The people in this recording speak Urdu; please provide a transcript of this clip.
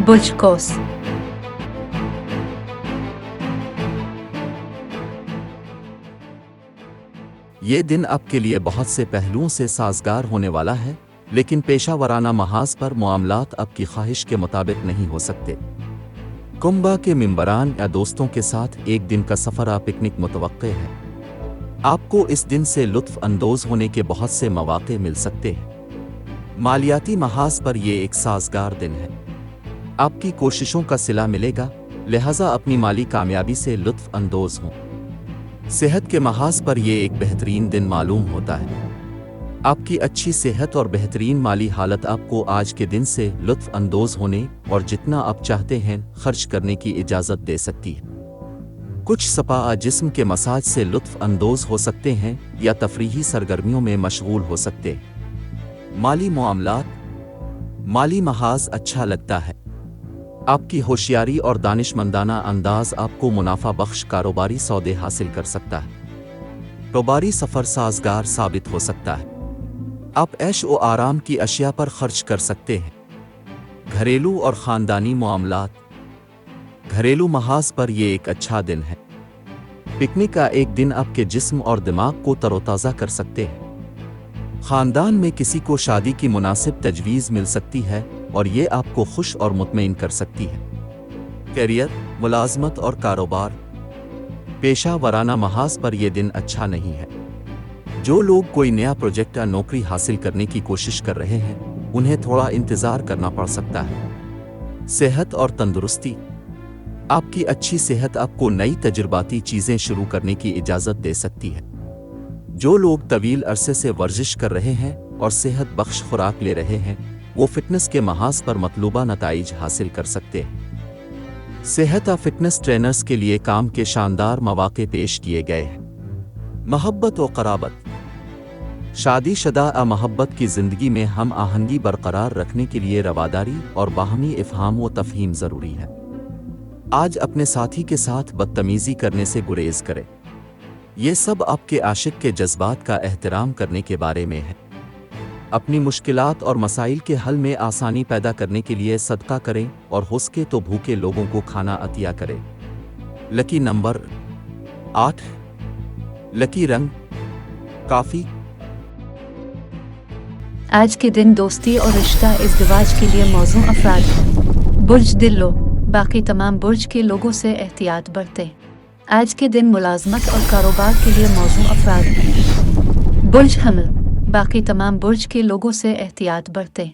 برج قوس۔ یہ دن آپ کے لیے بہت سے پہلوؤں سے سازگار ہونے والا ہے، لیکن پیشہ ورانہ محاذ پر معاملات آپ کی خواہش کے مطابق نہیں ہو سکتے۔ کنبہ کے ممبران یا دوستوں کے ساتھ ایک دن کا سفر یا پکنک متوقع ہے۔ آپ کو اس دن سے لطف اندوز ہونے کے بہت سے مواقع مل سکتے ہیں۔ مالیاتی محاذ پر یہ ایک سازگار دن ہے۔ آپ کی کوششوں کا صلہ ملے گا، لہذا اپنی مالی کامیابی سے لطف اندوز ہوں۔ صحت کے محاذ پر یہ ایک بہترین دن معلوم ہوتا ہے۔ آپ کی اچھی صحت اور بہترین مالی حالت آپ کو آج کے دن سے لطف اندوز ہونے اور جتنا آپ چاہتے ہیں خرچ کرنے کی اجازت دے سکتی ہے۔ کچھ سپا جسم کے مساج سے لطف اندوز ہو سکتے ہیں یا تفریحی سرگرمیوں میں مشغول ہو سکتے ہیں۔ مالی معاملات، مالی محاذ اچھا لگتا ہے۔ آپ کی ہوشیاری اور دانش مندانہ انداز آپ کو منافع بخش کاروباری سودے حاصل کر سکتا ہے۔ کاروباری سفر سازگار ثابت ہو سکتا ہے۔ آپ عیش و آرام کی اشیاء پر خرچ کر سکتے ہیں۔ گھریلو اور خاندانی معاملات، گھریلو محاذ پر یہ ایک اچھا دن ہے۔ پکنک کا ایک دن آپ کے جسم اور دماغ کو تر و تازہ کر سکتے ہیں۔ خاندان میں کسی کو شادی کی مناسب تجویز مل سکتی ہے اور یہ آپ کو خوش اور مطمئن کر سکتی ہے۔ کیریئر، ملازمت اور کاروبار، پیشہ ورانہ محاذ پر یہ دن اچھا نہیں ہے۔ جو لوگ کوئی نیا پروجیکٹ یا نوکری حاصل کرنے کی کوشش کر رہے ہیں، انہیں تھوڑا انتظار کرنا پڑ سکتا ہے۔ صحت اور تندرستی، آپ کی اچھی صحت آپ کو نئی تجرباتی چیزیں شروع کرنے کی اجازت دے سکتی ہے۔ جو لوگ طویل عرصے سے ورزش کر رہے ہیں اور صحت بخش خوراک لے رہے ہیں، وہ فٹنس کے محاذ پر مطلوبہ نتائج حاصل کر سکتے ہیں۔ صحت اور فٹنس ٹرینرز کے لیے کام کے شاندار مواقع پیش کیے گئے ہیں۔ محبت و قرابت، شادی شدہ محبت کی زندگی میں ہم آہنگی برقرار رکھنے کے لیے رواداری اور باہمی افہام و تفہیم ضروری ہے۔ آج اپنے ساتھی کے ساتھ بدتمیزی کرنے سے گریز کریں۔ یہ سب آپ کے عاشق کے جذبات کا احترام کرنے کے بارے میں ہے۔ اپنی مشکلات اور مسائل کے حل میں آسانی پیدا کرنے کے لیے صدقہ کریں اور ہو سکے تو بھوکے لوگوں کو کھانا عطیہ کریں۔ لکی نمبر 8، لکی رنگ کافی۔ آج کے دن دوستی اور رشتہ ازدواج کے لیے موزوں افراد ہیں۔ برج دلو، باقی تمام برج کے لوگوں سے احتیاط برتیں۔ آج کے دن ملازمت اور کاروبار کے لیے موزوں افراد ہیں۔ برج حمل، باقی تمام برج کے لوگوں سے احتیاط برتیں۔